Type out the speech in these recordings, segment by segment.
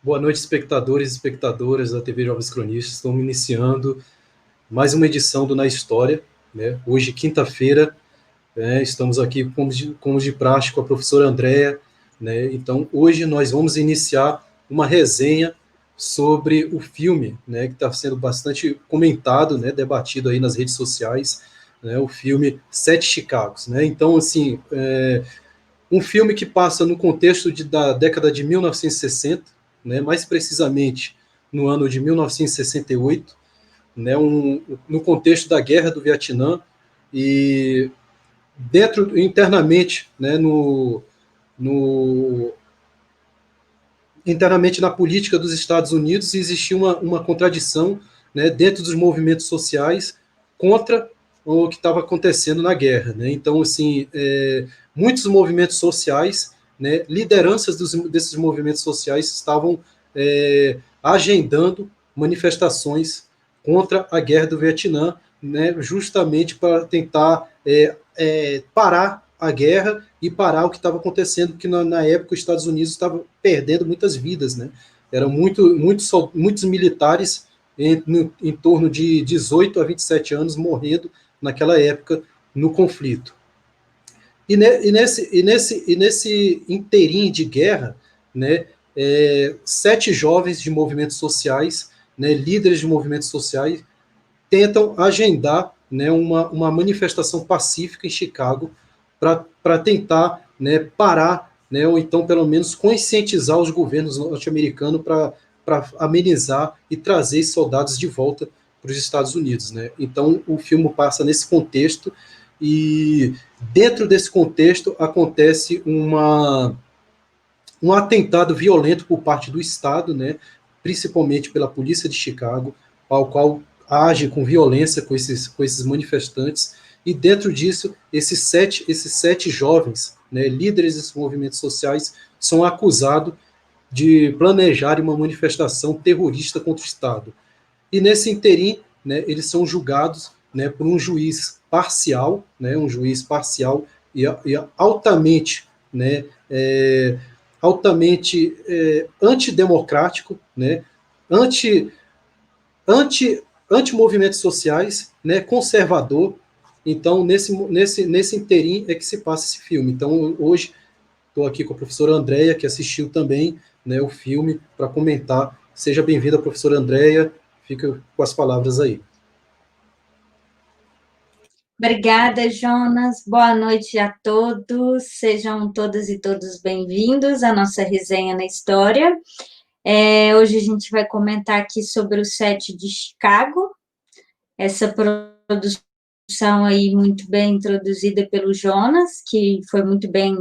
Boa noite, espectadores e espectadoras da TV Jovens Cronistas. Estamos iniciando mais uma edição do Na História, né? Hoje, quinta-feira, estamos aqui, como de praxe, com a professora Andréia, né? Então, hoje nós vamos iniciar uma resenha sobre o filme, né, que está sendo bastante comentado, né, debatido aí nas redes sociais, né, o filme Sete Chicagos, né? Então, assim, um filme que passa no contexto da década de 1960, né, mais precisamente no ano de 1968, né, no contexto da Guerra do Vietnã, e internamente, né, no, internamente na política dos Estados Unidos, existia uma contradição, né, dentro dos movimentos sociais contra o que estava acontecendo na guerra, né? Então, assim, muitos movimentos sociais, né, lideranças desses movimentos sociais estavam agendando manifestações contra a guerra do Vietnã, né, justamente para tentar parar a guerra e parar o que estava acontecendo, porque na época os Estados Unidos estavam perdendo muitas vidas, né? Eram muitos militares em torno de 18 a 27 anos morrendo naquela época no conflito. E nesse inteirinho de guerra, né, 7 jovens de movimentos sociais, né, líderes de movimentos sociais, tentam agendar, né, uma manifestação pacífica em Chicago para tentar, né, parar, né, ou então pelo menos conscientizar os governos norte-americanos para amenizar e trazer soldados de volta para os Estados Unidos, né? Então o filme passa nesse contexto e dentro desse contexto acontece um atentado violento por parte do Estado, né, principalmente pela polícia de Chicago, ao qual age com violência com esses manifestantes, e dentro disso, esses sete jovens, né, líderes desses movimentos sociais, são acusados de planejar uma manifestação terrorista contra o Estado. E nesse interim, né, eles são julgados, né, por um juiz parcial, né, e altamente, né, antidemocrático, né, anti, anti movimentos sociais, né, conservador. Então, nesse interim é que se passa esse filme. Então, hoje, estou aqui com a professora Andréia, que assistiu também, né, o filme, para comentar. Seja bem-vinda, professora Andréia. Fica com as palavras aí. Obrigada, Jonas. Boa noite a todos. Sejam todas e todos bem-vindos à nossa resenha na história. Hoje a gente vai comentar aqui sobre o set de Chicago, essa produção aí muito bem introduzida pelo Jonas, que foi muito bem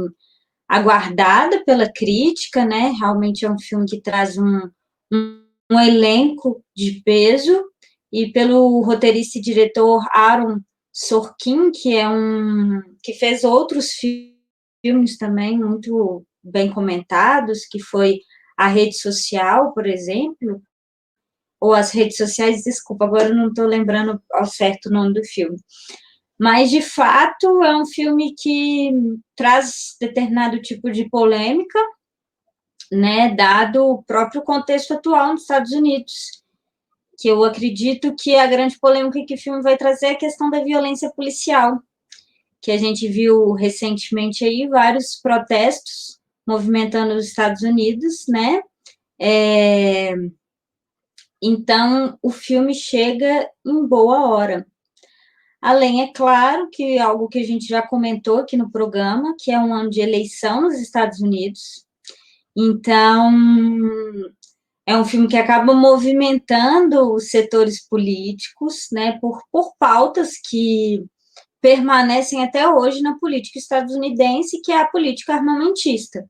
aguardada pela crítica, né? Realmente é um filme que traz um elenco de peso, e pelo roteirista e diretor Aaron Sorkin, que fez outros filmes também muito bem comentados, que foi A Rede Social, por exemplo, ou As Redes Sociais, desculpa, agora eu não estou lembrando ao certo o nome do filme. Mas, de fato, é um filme que traz determinado tipo de polêmica, né, dado o próprio contexto atual nos Estados Unidos, que eu acredito que a grande polêmica que o filme vai trazer é a questão da violência policial, que a gente viu recentemente aí vários protestos movimentando os Estados Unidos, né? Então, o filme chega em boa hora. Além, é claro, que algo que a gente já comentou aqui no programa, que é um ano de eleição nos Estados Unidos. Então, é um filme que acaba movimentando os setores políticos, né, por pautas que permanecem até hoje na política estadunidense, que é a política armamentista.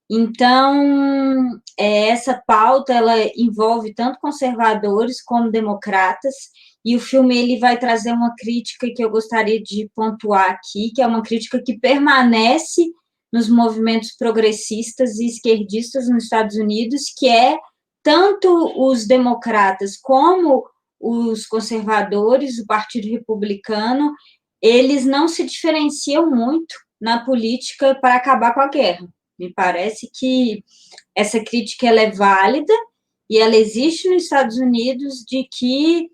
Então, essa pauta, ela envolve tanto conservadores como democratas, e o filme ele vai trazer uma crítica que eu gostaria de pontuar aqui, que é uma crítica que permanece nos movimentos progressistas e esquerdistas nos Estados Unidos, que é tanto os democratas como os conservadores, o Partido Republicano, eles não se diferenciam muito na política para acabar com a guerra. Me parece que essa crítica ela é válida e ela existe nos Estados Unidos de que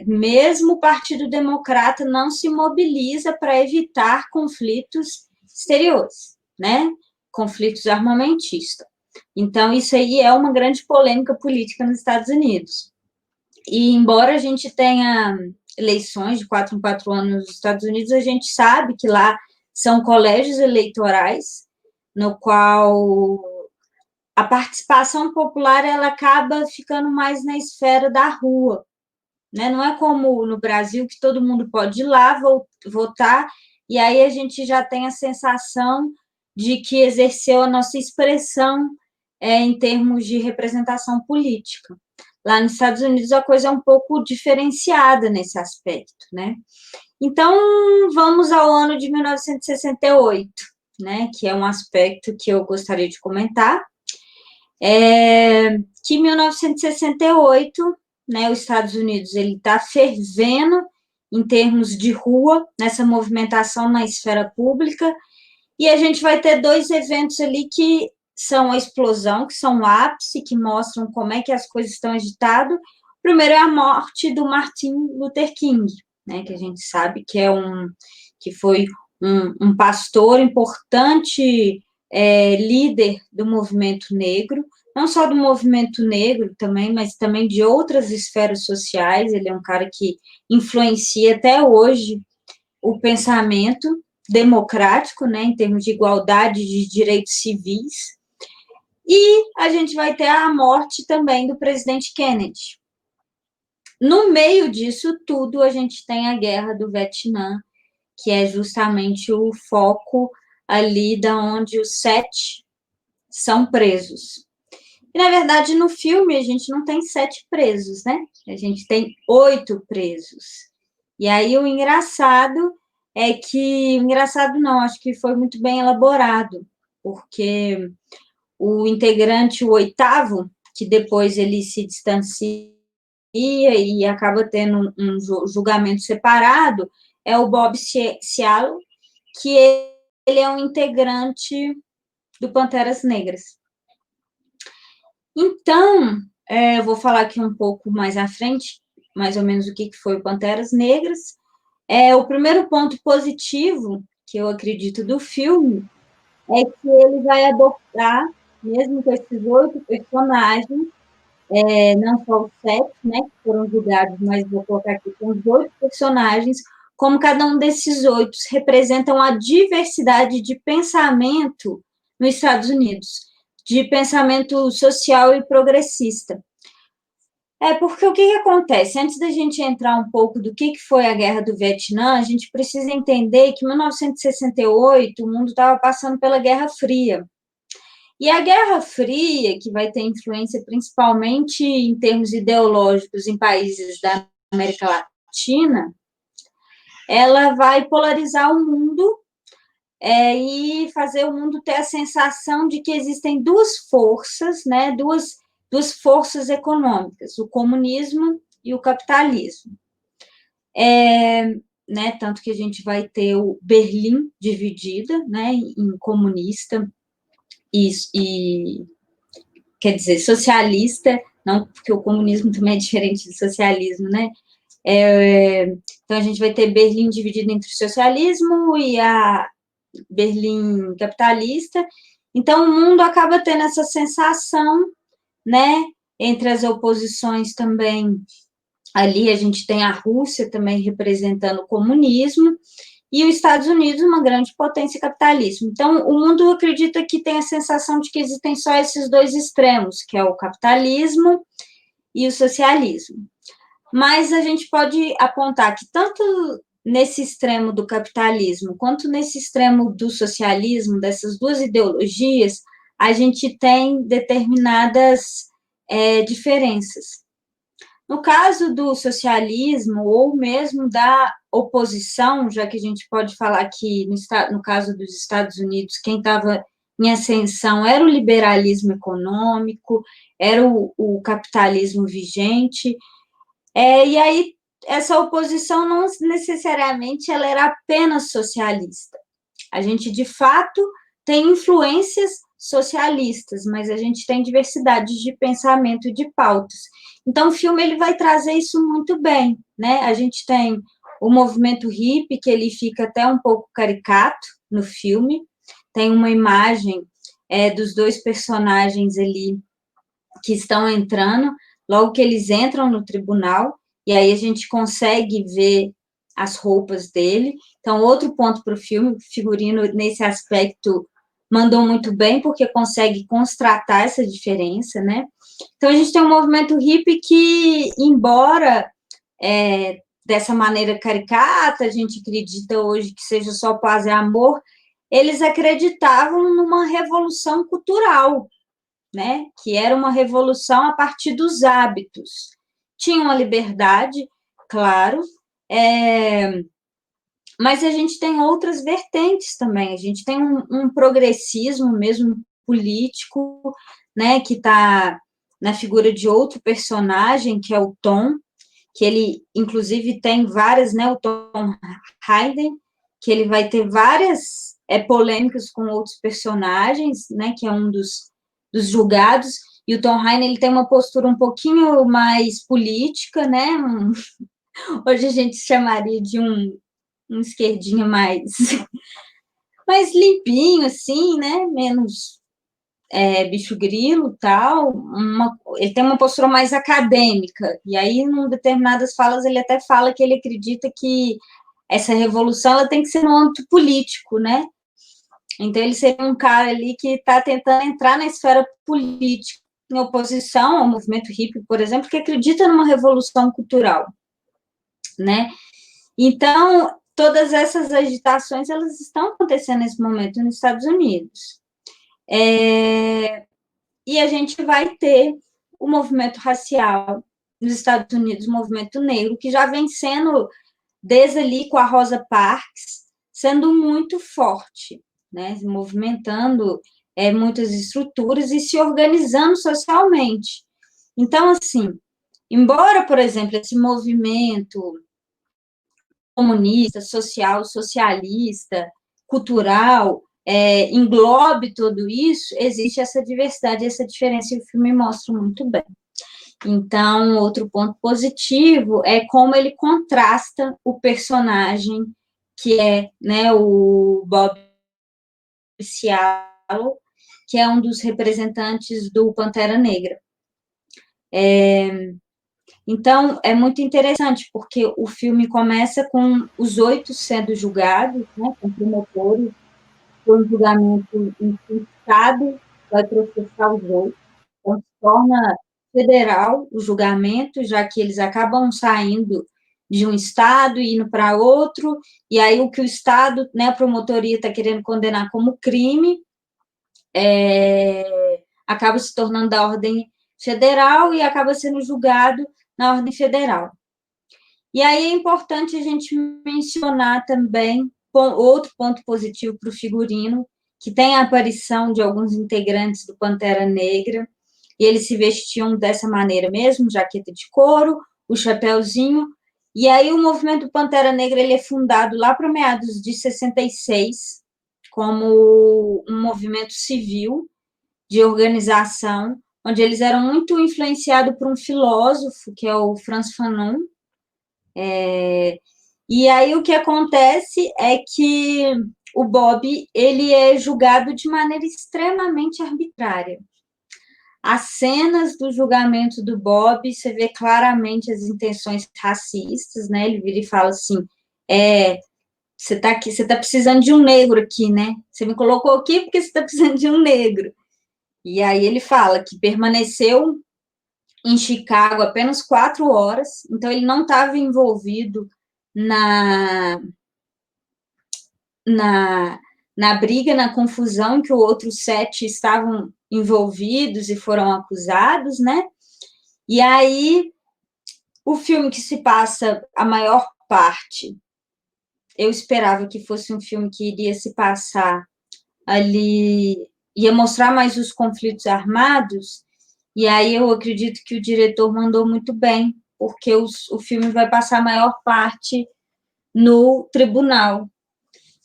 mesmo o Partido Democrata não se mobiliza para evitar conflitos exteriores, né? Conflitos armamentistas. Então, isso aí é uma grande polêmica política nos Estados Unidos. E, embora a gente tenha eleições de 4 em 4 anos nos Estados Unidos, a gente sabe que lá são colégios eleitorais, no qual a participação popular ela acaba ficando mais na esfera da rua, né? Não é como no Brasil, que todo mundo pode ir lá votar, e aí a gente já tem a sensação de que exerceu a nossa expressão em termos de representação política. Lá nos Estados Unidos a coisa é um pouco diferenciada nesse aspecto, né? Então, vamos ao ano de 1968, né? Que é um aspecto que eu gostaria de comentar. Que em 1968, né, os Estados Unidos ele está fervendo em termos de rua, nessa movimentação na esfera pública, e a gente vai ter dois eventos ali que são a explosão, que são o ápice, que mostram como é que as coisas estão agitadas. O primeiro é a morte do Martin Luther King, né, que a gente sabe que foi um pastor importante, líder do movimento negro, não só do movimento negro também, mas também de outras esferas sociais. Ele é um cara que influencia até hoje o pensamento democrático, né, em termos de igualdade de direitos civis. E a gente vai ter a morte também do presidente Kennedy. No meio disso tudo, a gente tem a Guerra do Vietnã, que é justamente o foco ali da onde os 7 são presos. E, na verdade, no filme, a gente não tem 7 presos, né? A gente tem 8 presos. E aí, o engraçado é que... Engraçado não, acho que foi muito bem elaborado, porque o integrante, o 8º, que depois ele se distancia e acaba tendo um julgamento separado, é o Bob Cialo, que ele é um integrante do Panteras Negras. Então, eu vou falar aqui um pouco mais à frente, mais ou menos o que foi o Panteras Negras. O primeiro ponto positivo, que eu acredito, do filme, é que ele vai adotar, mesmo com esses 8 personagens, não só os 7, né, que foram julgados, mas vou colocar aqui, com os 8 personagens, como cada um desses 8 representam a diversidade de pensamento nos Estados Unidos, de pensamento social e progressista. Porque o que acontece? Antes da gente entrar um pouco do que foi a Guerra do Vietnã, a gente precisa entender que em 1968 o mundo estava passando pela Guerra Fria. E a Guerra Fria, que vai ter influência principalmente em termos ideológicos em países da América Latina, ela vai polarizar o mundo e fazer o mundo ter a sensação de que existem duas forças, né, duas forças econômicas, o comunismo e o capitalismo. Né, tanto que a gente vai ter o Berlim dividida, né, em comunista e quer dizer, socialista, não, porque o comunismo também é diferente do socialismo, né? Então, a gente vai ter Berlim dividido entre o socialismo e a Berlim capitalista. Então, o mundo acaba tendo essa sensação, né? Entre as oposições também, ali a gente tem a Rússia também representando o comunismo, e os Estados Unidos, uma grande potência capitalista. Então, o mundo acredita que tem a sensação de que existem só esses dois extremos, que é o capitalismo e o socialismo. Mas a gente pode apontar que tanto nesse extremo do capitalismo, quanto nesse extremo do socialismo, dessas duas ideologias, a gente tem determinadas diferenças. No caso do socialismo, ou mesmo da oposição, já que a gente pode falar que, no caso dos Estados Unidos, quem estava em ascensão era o liberalismo econômico, era o capitalismo vigente, e aí essa oposição não necessariamente ela era apenas socialista. A gente, de fato, tem influências socialistas, mas a gente tem diversidade de pensamento e de pautas. Então, o filme ele vai trazer isso muito bem, né? A gente tem o movimento hippie, que ele fica até um pouco caricato no filme, tem uma imagem dos dois personagens ali que estão entrando, logo que eles entram no tribunal, e aí a gente consegue ver as roupas dele. Então, outro ponto para o filme, o figurino nesse aspecto mandou muito bem, porque consegue constatar essa diferença, né? Então, a gente tem um movimento hippie que, embora dessa maneira caricata, a gente acredita hoje que seja só paz e amor, eles acreditavam numa revolução cultural, né? Que era uma revolução a partir dos hábitos. Tinham a liberdade, claro, mas a gente tem outras vertentes também. A gente tem um progressismo mesmo político, né? Que está na figura de outro personagem, que é o Tom, que ele, inclusive, tem várias, né? O Tom Hayden, que ele vai ter várias polêmicas com outros personagens, né? Que é um dos julgados. E o Tom Hayden, ele tem uma postura um pouquinho mais política, né? Hoje a gente chamaria de um esquerdinho mais limpinho, assim, né? Menos bicho grilo tal, ele tem uma postura mais acadêmica, e aí, em determinadas falas, ele até fala que ele acredita que essa revolução ela tem que ser no âmbito político, né? Então, ele seria um cara ali que está tentando entrar na esfera política, em oposição ao movimento hippie, por exemplo, que acredita numa revolução cultural, né? Então, todas essas agitações, elas estão acontecendo nesse momento nos Estados Unidos. E a gente vai ter o movimento racial nos Estados Unidos, o movimento negro, que já vem sendo, desde ali com a Rosa Parks, sendo muito forte, né? Movimentando muitas estruturas e se organizando socialmente. Então, assim, embora, por exemplo, esse movimento comunista, social, socialista, cultural, englobe tudo isso, existe essa diversidade, essa diferença, e o filme mostra muito bem. Então, outro ponto positivo é como ele contrasta o personagem, que é, né, o Bob Cialo, que é um dos representantes do Pantera Negra. Então, é muito interessante, porque o filme começa com os 8 sendo julgados, né, com promotores, foi um julgamento em que o Estado vai processar os 8, então se torna federal o julgamento, já que eles acabam saindo de um Estado e indo para outro, e aí o que o Estado, né, a promotoria está querendo condenar como crime, acaba se tornando da ordem federal e acaba sendo julgado na ordem federal. E aí é importante a gente mencionar também outro ponto positivo para o figurino, que tem a aparição de alguns integrantes do Pantera Negra, e eles se vestiam dessa maneira mesmo, jaqueta de couro, o chapéuzinho, e aí o movimento Pantera Negra ele é fundado lá para meados de 66, como um movimento civil de organização, onde eles eram muito influenciados por um filósofo, que é o Frantz Fanon. E aí o que acontece é que o Bob ele é julgado de maneira extremamente arbitrária. As cenas do julgamento do Bob, você vê claramente as intenções racistas, né? Ele vira e fala assim, você está aqui, você está precisando de um negro aqui, né? Você me colocou aqui porque você está precisando de um negro. E aí ele fala que permaneceu em Chicago apenas 4 horas, então ele não estava envolvido na briga, na confusão que os outros 7 estavam envolvidos e foram acusados, né? E aí, o filme que se passa a maior parte, eu esperava que fosse um filme que iria se passar ali, ia mostrar mais os conflitos armados, e aí eu acredito que o diretor mandou muito bem, porque o filme vai passar a maior parte no tribunal.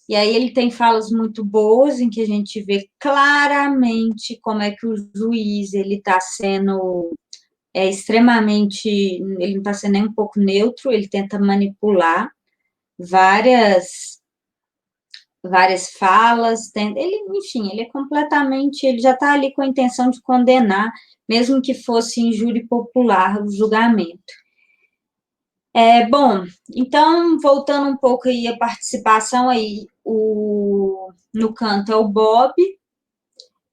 E aí ele tem falas muito boas, em que a gente vê claramente como é que o juiz ele está sendo extremamente, ele não está sendo nem um pouco neutro, ele tenta manipular várias falas, enfim, ele é completamente, ele já está ali com a intenção de condenar, mesmo que fosse em júri popular o julgamento. Bom, então, voltando um pouco aí a participação aí, no canto é o Bob,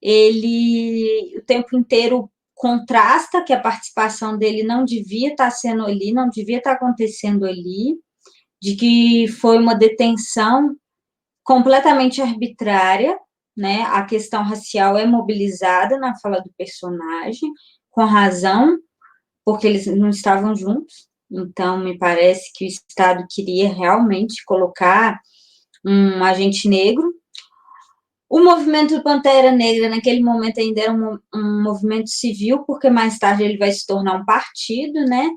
ele o tempo inteiro contrasta que a participação dele não devia estar sendo ali, não devia estar acontecendo ali, de que foi uma detenção completamente arbitrária, né? A questão racial é mobilizada na fala do personagem, com razão, porque eles não estavam juntos. Então, me parece que o Estado queria realmente colocar um agente negro. O movimento Pantera Negra, naquele momento, ainda era um movimento civil, porque mais tarde ele vai se tornar um partido, né?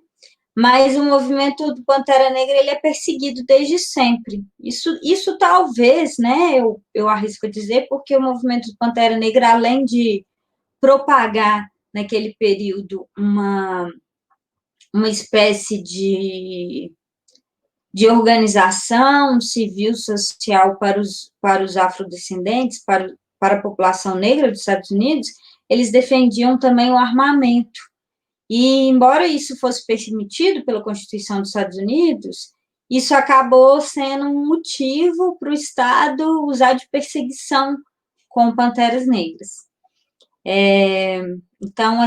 Mas o movimento do Pantera Negra ele é perseguido desde sempre. Isso talvez, né, eu arrisco dizer, porque o movimento do Pantera Negra, além de propagar naquele período uma espécie de organização civil social para os afrodescendentes, para a população negra dos Estados Unidos, eles defendiam também o armamento. E, embora isso fosse permitido pela Constituição dos Estados Unidos, isso acabou sendo um motivo para o Estado usar de perseguição com panteras negras. Então,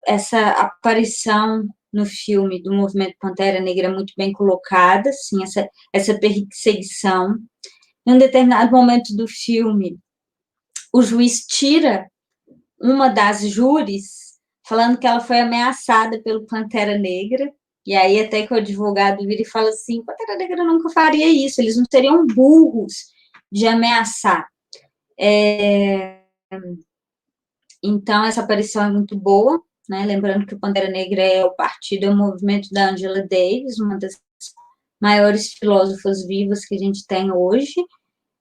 essa aparição no filme do movimento Pantera Negra é muito bem colocada, assim, essa perseguição. Em um determinado momento do filme, o juiz tira uma das júris, falando que ela foi ameaçada pelo Pantera Negra, e aí até que o advogado vira e fala assim, Pantera Negra nunca faria isso, eles não seriam burros de ameaçar. Então, essa aparição é muito boa, né? Lembrando que o Pantera Negra é o partido, é o movimento da Angela Davis, uma das maiores filósofas vivas que a gente tem hoje,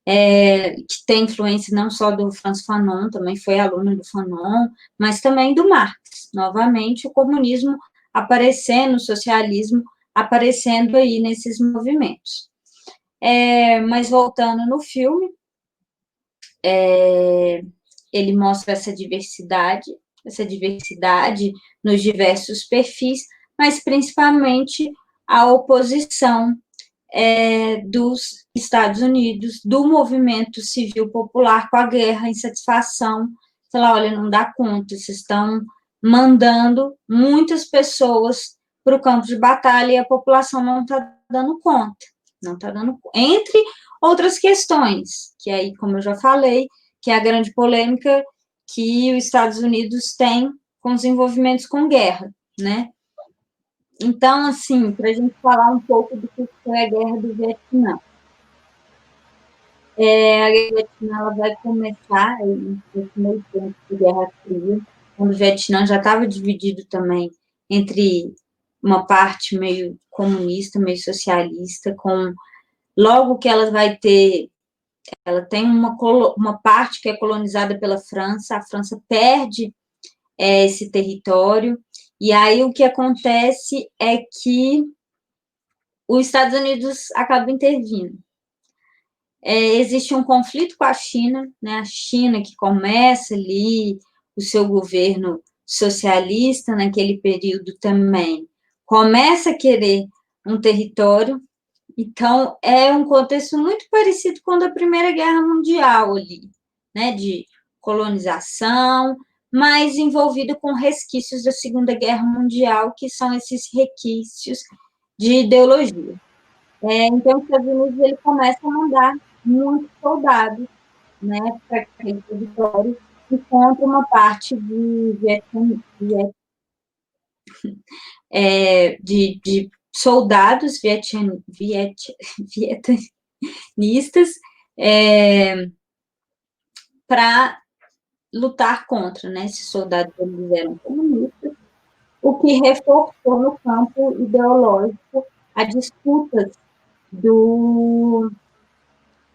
que tem influência não só do Franz Fanon, também foi aluna do Fanon, mas também do Marx. Novamente, o comunismo aparecendo, o socialismo aparecendo aí nesses movimentos. Mas voltando no filme, ele mostra essa diversidade nos diversos perfis, mas principalmente a oposição dos Estados Unidos, do movimento civil popular com a guerra, a insatisfação, sei lá, olha, não dá conta, vocês estão mandando muitas pessoas para o campo de batalha e a população não está dando conta, entre outras questões, que aí, como eu já falei, que é a grande polêmica que os Estados Unidos têm com os envolvimentos com guerra, né? Então, assim, para a gente falar um pouco do que foi a Guerra do Vietnã. A Guerra do Vietnã ela vai começar nesse meio tempo de Guerra Fria, quando o Vietnã já estava dividido também entre uma parte meio comunista, meio socialista, logo que ela vai ter, ela tem uma parte que é colonizada pela França, a França perde esse território, e aí o que acontece é que os Estados Unidos acabam intervindo. Existe um conflito com a China, né? A China que começa ali o seu governo socialista naquele período também, começa a querer um território, então é um contexto muito parecido com o da Primeira Guerra Mundial ali, né? De colonização, mas envolvido com resquícios da Segunda Guerra Mundial, que são esses resquícios de ideologia. Então, os Estados Unidos ele começa a mandar muitos soldados, né, para aquele território, e contra uma parte de soldados vietnamistas para lutar contra, né? Esses soldados eles eram comunistas, o que reforçou no campo ideológico a disputa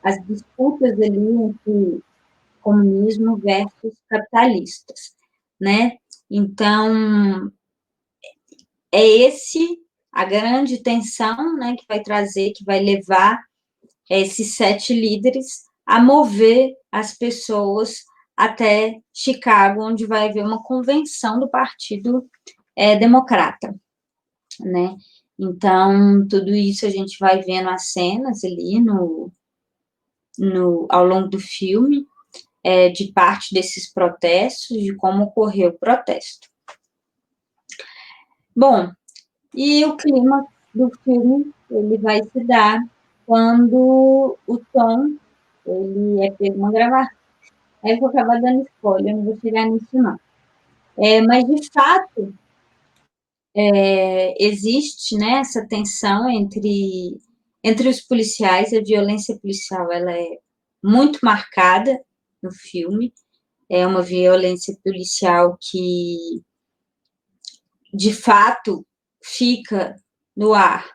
as disputas ali entre comunismo versus capitalistas, né? Então, é esse a grande tensão, né, que vai trazer, que vai levar esses 7 líderes a mover as pessoas até Chicago, onde vai haver uma convenção do Partido Democrata, né? Então, tudo isso a gente vai vendo as cenas ali ao longo do filme, de parte desses protestos, de como ocorreu o protesto. Bom, e o clima do filme, ele vai se dar quando o Tom, ele é pego uma gravação. Aí eu vou acabar dando spoiler, não vou chegar nisso, não. Mas, de fato, existe, né, essa tensão entre os policiais, a violência policial, ela é muito marcada no filme, é uma violência policial que, de fato, fica no ar.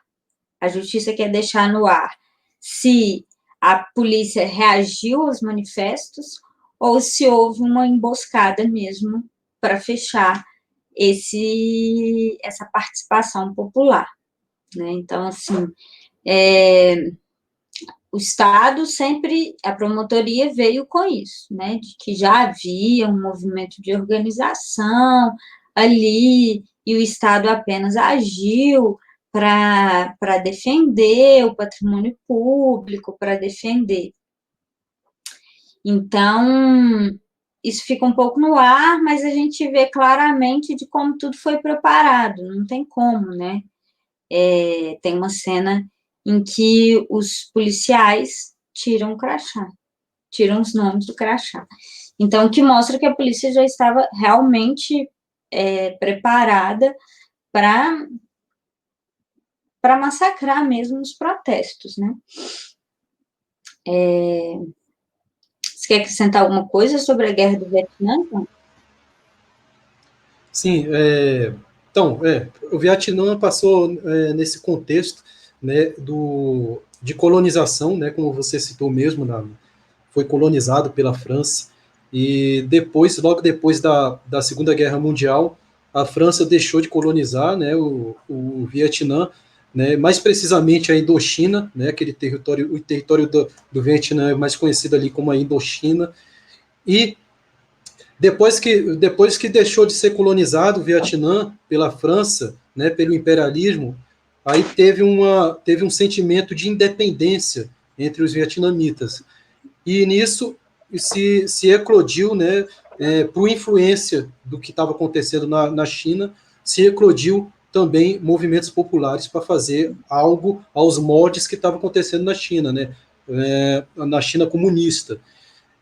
A justiça quer deixar no ar se a polícia reagiu aos manifestos ou se houve uma emboscada mesmo para fechar essa participação popular, né? Então, assim, o Estado sempre, a promotoria veio com isso, né? De que já havia um movimento de organização ali e o Estado apenas agiu para defender o patrimônio público, para defender. Então, isso fica um pouco no ar, mas a gente vê claramente de como tudo foi preparado, não tem como, né? Tem uma cena em que os policiais tiram o crachá, tiram os nomes do crachá. Então, o que mostra que a polícia já estava realmente preparada para massacrar mesmo os protestos, né? Você quer acrescentar alguma coisa sobre a Guerra do Vietnã, então? Sim, então, o Vietnã passou nesse contexto, né, de colonização, né, como você citou mesmo, foi colonizado pela França, e depois, logo depois da Segunda Guerra Mundial, a França deixou de colonizar, né, o Vietnã, né, mais precisamente a Indochina, né, aquele território, o território do Vietnã é mais conhecido ali como a Indochina, e depois que deixou de ser colonizado o Vietnã pela França, né, pelo imperialismo, aí teve um sentimento de independência entre os vietnamitas. E nisso se eclodiu, né, por influência do que estava acontecendo na China, se eclodiu também movimentos populares para fazer algo aos moldes que estava acontecendo na China, né, na China comunista.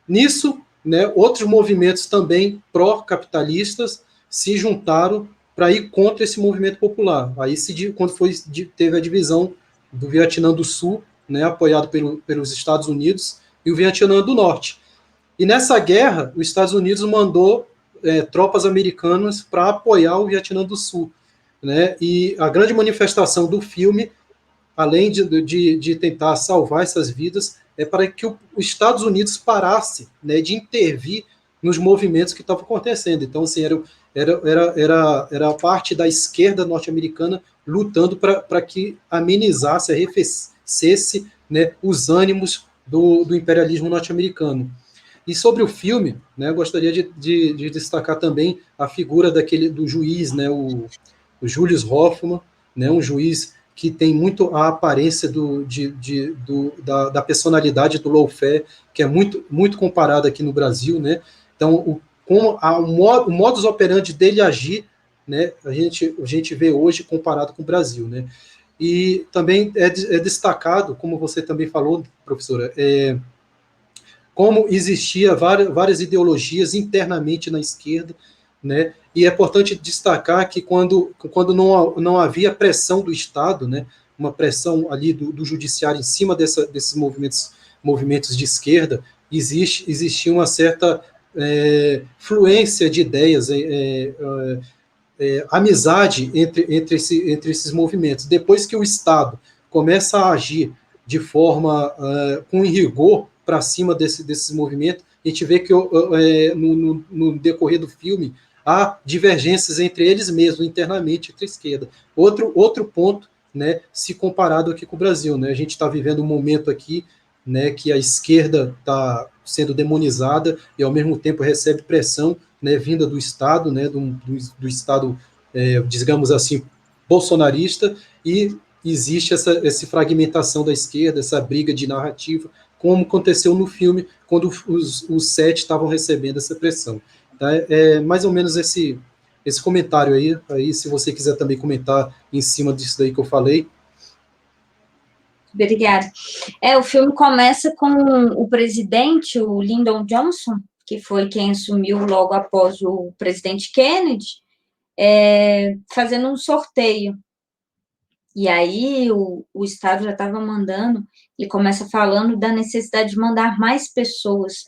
Nisso, né, outros movimentos também pró-capitalistas se juntaram para ir contra esse movimento popular. Aí, quando teve a divisão do Vietnã do Sul, né, apoiado pelos Estados Unidos, e o Vietnã do Norte. E nessa guerra, os Estados Unidos mandou tropas americanas para apoiar o Vietnã do Sul. Né? E a grande manifestação do filme, além de tentar salvar essas vidas, é para que os Estados Unidos parasse, né, de intervir nos movimentos que estavam acontecendo. Então, assim, era a parte da esquerda norte-americana lutando para que amenizasse, arrefecesse, né, os ânimos do imperialismo norte-americano. E sobre o filme, né, eu gostaria de destacar também a figura do juiz, né, o Julius Hoffman, né, um juiz que tem muito a aparência da personalidade do lawfare, que é muito, muito comparado aqui no Brasil, né? Então, o modus operandi dele agir, né, a gente vê hoje comparado com o Brasil, né? E também é destacado, como você também falou, professora, como existia várias ideologias internamente na esquerda, né? E é importante destacar que quando não havia pressão do Estado, né, uma pressão ali do judiciário em cima desses movimentos de esquerda, existia uma certa fluência de ideias, amizade entre esses movimentos. Depois que o Estado começa a agir de forma com rigor para cima desses movimentos. A gente vê que no decorrer do filme há divergências entre eles mesmos, internamente, entre a esquerda. Outro ponto, né, se comparado aqui com o Brasil, né, a gente está vivendo um momento aqui, né, que a esquerda está sendo demonizada e, ao mesmo tempo, recebe pressão, né, vinda do Estado, né, do Estado, digamos assim, bolsonarista, e existe essa fragmentação da esquerda, essa briga de narrativa, como aconteceu no filme, quando os sete estavam recebendo essa pressão. Tá? É mais ou menos esse comentário aí, se você quiser também comentar em cima disso daí que eu falei. Obrigada. O filme começa com o presidente, o Lyndon Johnson, que foi quem assumiu logo após o presidente Kennedy, fazendo um sorteio. E aí o Estado já estava mandando, ele começa falando da necessidade de mandar mais pessoas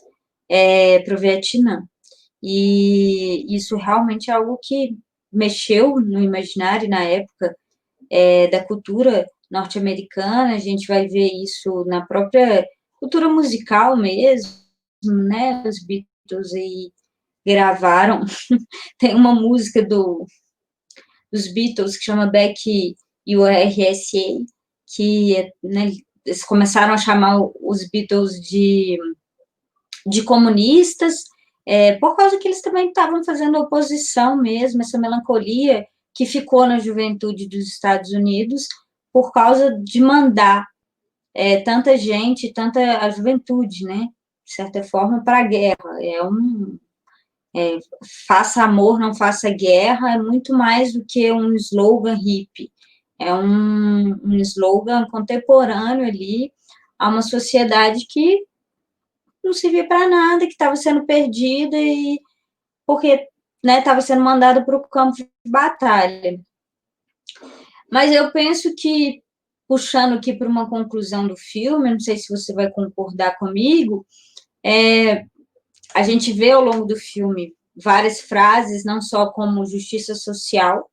para o Vietnã. E isso realmente é algo que mexeu no imaginário na época da cultura norte-americana. A gente vai ver isso na própria cultura musical mesmo, né? Os Beatles aí gravaram. Tem uma música dos Beatles que chama Back USA, que né, eles começaram a chamar os Beatles de comunistas, por causa que eles também estavam fazendo oposição mesmo, essa melancolia que ficou na juventude dos Estados Unidos por causa de mandar tanta gente, tanta a juventude, né, de certa forma, para a guerra. Faça amor, não faça guerra, é muito mais do que um slogan hippie, é um slogan contemporâneo ali a uma sociedade que não servia para nada, que estava sendo perdida e porque estava sendo mandada para o campo de batalha. Mas eu penso que, puxando aqui para uma conclusão do filme, não sei se você vai concordar comigo, a gente vê ao longo do filme várias frases, não só como justiça social,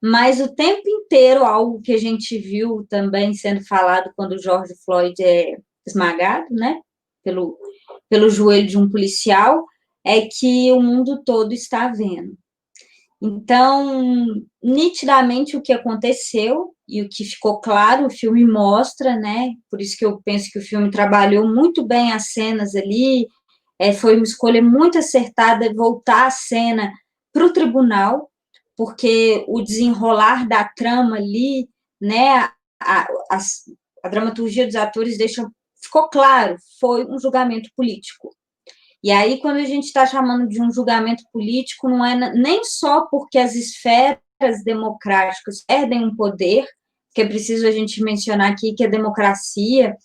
mas o tempo inteiro algo que a gente viu também sendo falado quando o George Floyd é esmagado, né, pelo joelho de um policial, é que o mundo todo está vendo. Então, nitidamente o que aconteceu e o que ficou claro, o filme mostra, né? Por isso que eu penso que o filme trabalhou muito bem as cenas ali, foi uma escolha muito acertada voltar a cena para o tribunal, porque o desenrolar da trama ali, né? A dramaturgia dos atores ficou claro, foi um julgamento político. E aí, quando a gente está chamando de um julgamento político, não é nem só porque as esferas democráticas perdem um poder, que é preciso a gente mencionar aqui que a democracia,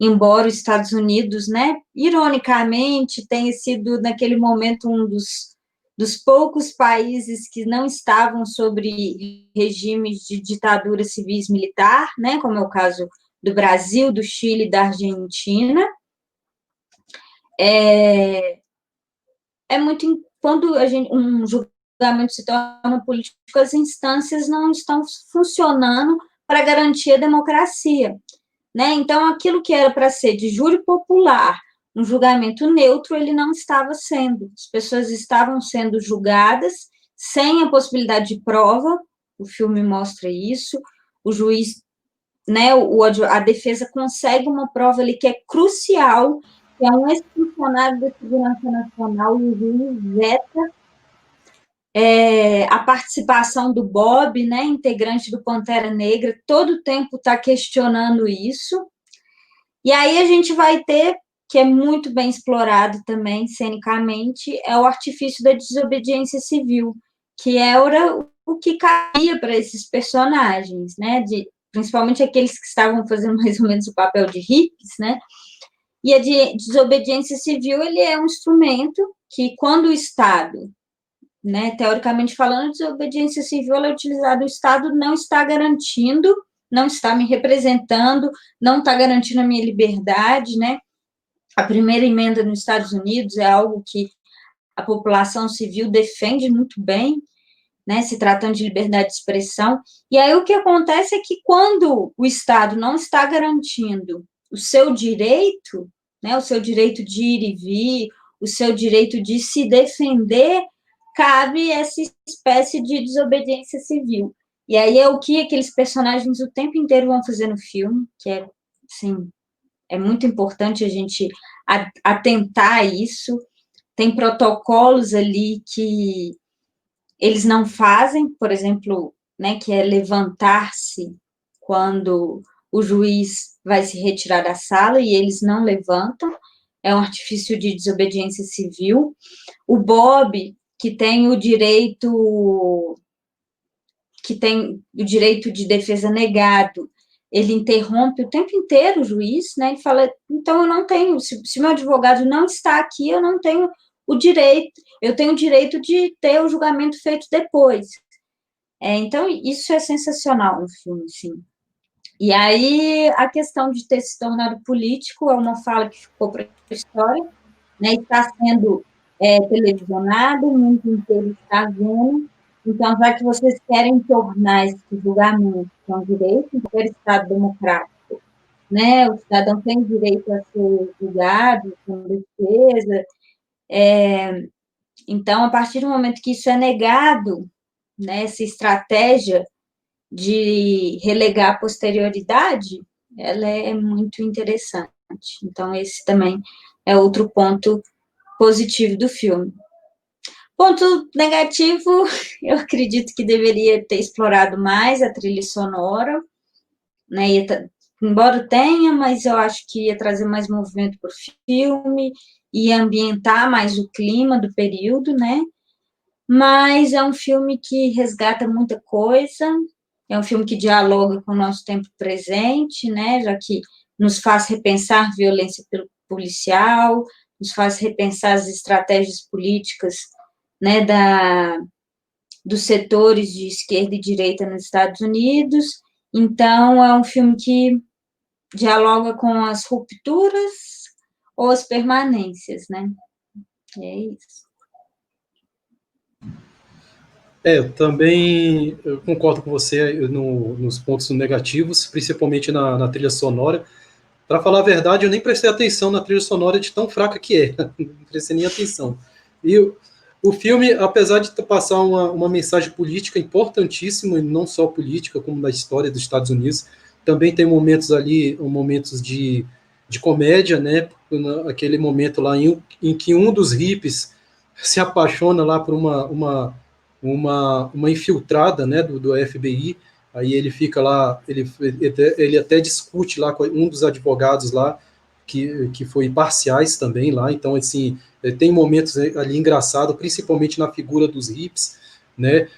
embora os Estados Unidos, né, ironicamente, tenha sido, naquele momento, um dos poucos países que não estavam sobre regimes de ditadura civis militar, né, como é o caso do Brasil, do Chile e da Argentina. Muito quando um julgamento se torna político, as instâncias não estão funcionando para garantir a democracia, né? Então, aquilo que era para ser de júri popular, um julgamento neutro, ele não estava sendo. As pessoas estavam sendo julgadas sem a possibilidade de prova. O filme mostra isso. O juiz, né? A defesa consegue uma prova ali que é crucial, que é um ex-funcionário da Segurança Nacional, e o juiz veta a participação do Bob, né, integrante do Pantera Negra, todo o tempo está questionando isso. E aí a gente vai ter, que é muito bem explorado também, cenicamente, o artifício da desobediência civil, que era o que caía para esses personagens, né, principalmente aqueles que estavam fazendo mais ou menos o papel de hippies, né. E a desobediência civil, ele é um instrumento que, quando o Estado, né, teoricamente falando, a desobediência civil ela é utilizada, o Estado não está garantindo, não está me representando, não está garantindo a minha liberdade, né. A primeira emenda nos Estados Unidos é algo que a população civil defende muito bem, né, se tratando de liberdade de expressão. E aí o que acontece é que quando o Estado não está garantindo o seu direito, né, o seu direito de ir e vir, o seu direito de se defender, cabe essa espécie de desobediência civil. E aí é o que aqueles personagens o tempo inteiro vão fazer no filme, que é, assim, é muito importante a gente atentar a isso. Tem protocolos ali que eles não fazem, por exemplo, né, que é levantar-se quando o juiz vai se retirar da sala, e eles não levantam, é um artifício de desobediência civil. O Bob, que tem o direito de defesa negado, ele interrompe o tempo inteiro o juiz, né? Ele fala, então eu não tenho, se meu advogado não está aqui, eu não tenho o direito, eu tenho o direito de ter o julgamento feito depois. Então, isso é sensacional no filme, sim. E aí, a questão de ter se tornado político é uma fala que ficou para a história, né? Está sendo televisionado, o mundo inteiro está vendo. Então, já que vocês querem tornar esse julgamento um direito em qualquer Estado democrático, né? O cidadão tem direito a ser julgado com defesa. Então, a partir do momento que isso é negado, né, essa estratégia de relegar a posterioridade, ela é muito interessante. Então, esse também é outro ponto positivo do filme. Ponto negativo, eu acredito que deveria ter explorado mais a trilha sonora, né? Embora tenha, mas eu acho que ia trazer mais movimento para o filme, ia ambientar mais o clima do período, né? Mas é um filme que resgata muita coisa, é um filme que dialoga com o nosso tempo presente, né? Já que nos faz repensar violência policial, nos faz repensar as estratégias políticas, né, dos setores de esquerda e direita nos Estados Unidos. Então, é um filme que dialoga com as rupturas ou as permanências, né? É isso. Eu concordo com você nos pontos negativos, principalmente na trilha sonora. Para falar a verdade, eu nem prestei atenção na trilha sonora de tão fraca que é. Não prestei nem atenção. E o filme, apesar de passar uma mensagem política importantíssima, e não só política, como da história dos Estados Unidos, também tem momentos ali, momentos de comédia, né? Aquele momento lá em que um dos hippies se apaixona lá por uma infiltrada, né, do FBI. Aí ele fica lá, ele até discute lá com um dos advogados lá, que foi parciais também lá. Então, assim, tem momentos ali engraçados, principalmente na figura dos hips, né,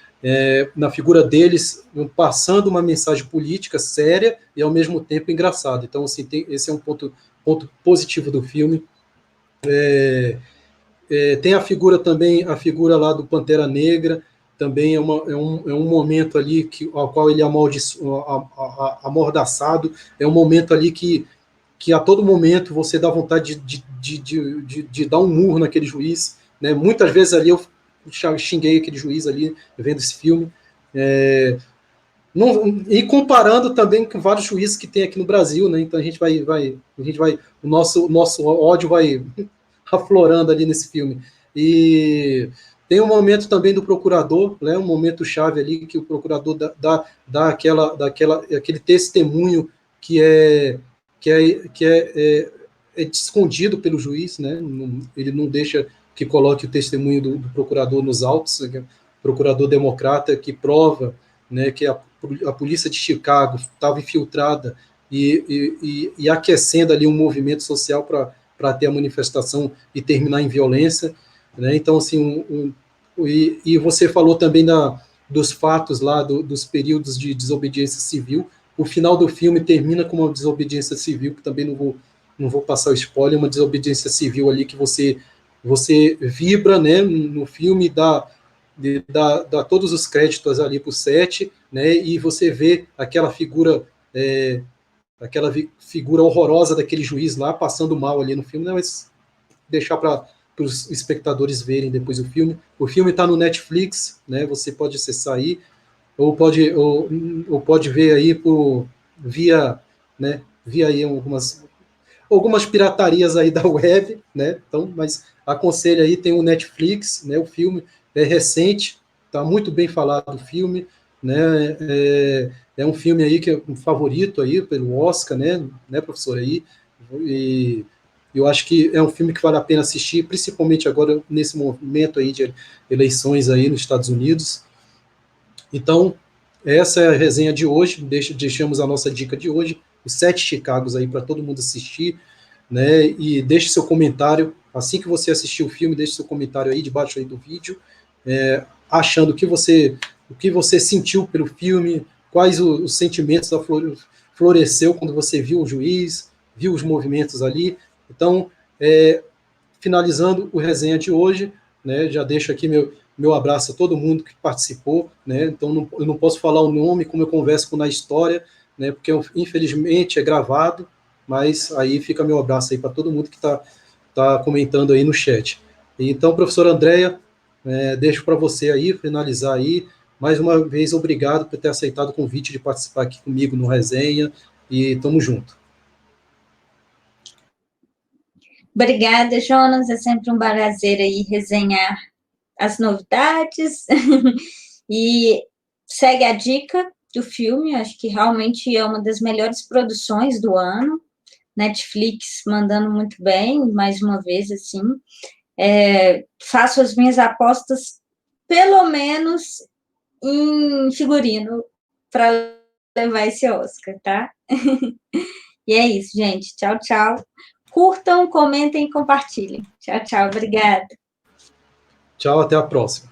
na figura deles, passando uma mensagem política séria e, ao mesmo tempo, engraçado. Então, assim, esse é um ponto positivo do filme. Tem a figura também, a figura lá do Pantera Negra, também é um momento ali ao qual ele é amordaçado, é um momento ali que a todo momento você dá vontade de dar um murro naquele juiz, né? Muitas vezes ali eu xinguei aquele juiz ali, vendo esse filme, e comparando também com vários juízes que tem aqui no Brasil, né? Então a gente vai o nosso ódio vai aflorando ali nesse filme. E tem um momento também do procurador, né, um momento chave ali que o procurador dá aquele testemunho que é escondido pelo juiz, né? Ele não deixa que coloque o testemunho do procurador nos autos, né? Procurador democrata que prova, né, que a polícia de Chicago estava infiltrada e aquecendo ali um movimento social para ter a manifestação e terminar em violência, né? Então, assim, e você falou também dos fatos lá, dos períodos de desobediência civil. O final do filme termina com uma desobediência civil, que também não vou passar o spoiler, uma desobediência civil ali que você vibra, né, no filme, dá todos os créditos ali para o set, né, e você vê aquela figura horrorosa daquele juiz lá, passando mal ali no filme, né, mas deixar para para os espectadores verem depois o filme. O filme está no Netflix, né? Você pode acessar aí, ou pode ver aí via, né? Via aí algumas piratarias aí da web, né? Então, mas aconselho aí, tem o Netflix, né? O filme é recente, está muito bem falado o filme, né? É um filme aí que é um favorito aí pelo Oscar, né, professor aí, e eu acho que é um filme que vale a pena assistir, principalmente agora nesse momento aí de eleições aí nos Estados Unidos. Então, essa é a resenha de hoje, deixamos a nossa dica de hoje, os 7 Chicagos aí para todo mundo assistir, né, e deixe seu comentário, assim que você assistir o filme, deixe seu comentário aí debaixo aí do vídeo, achando o que você sentiu pelo filme, quais os sentimentos floresceu quando você viu o juiz, viu os movimentos ali. Então, finalizando o resenha de hoje, né, já deixo aqui meu abraço a todo mundo que participou, né, então eu não posso falar o nome como eu converso na história, né, porque infelizmente é gravado, mas aí fica meu abraço aí para todo mundo que tá comentando aí no chat. Então, professora Andréia, deixo para você aí, finalizar aí, mais uma vez, obrigado por ter aceitado o convite de participar aqui comigo no resenha, e tamo junto. Obrigada, Jonas. É sempre um prazer aí resenhar as novidades. E segue a dica do filme, acho que realmente é uma das melhores produções do ano. Netflix mandando muito bem, mais uma vez, assim. Faço as minhas apostas, pelo menos em figurino, para levar esse Oscar, tá? E é isso, gente. Tchau, tchau. Curtam, comentem e compartilhem. Tchau, tchau. Obrigada. Tchau, até a próxima.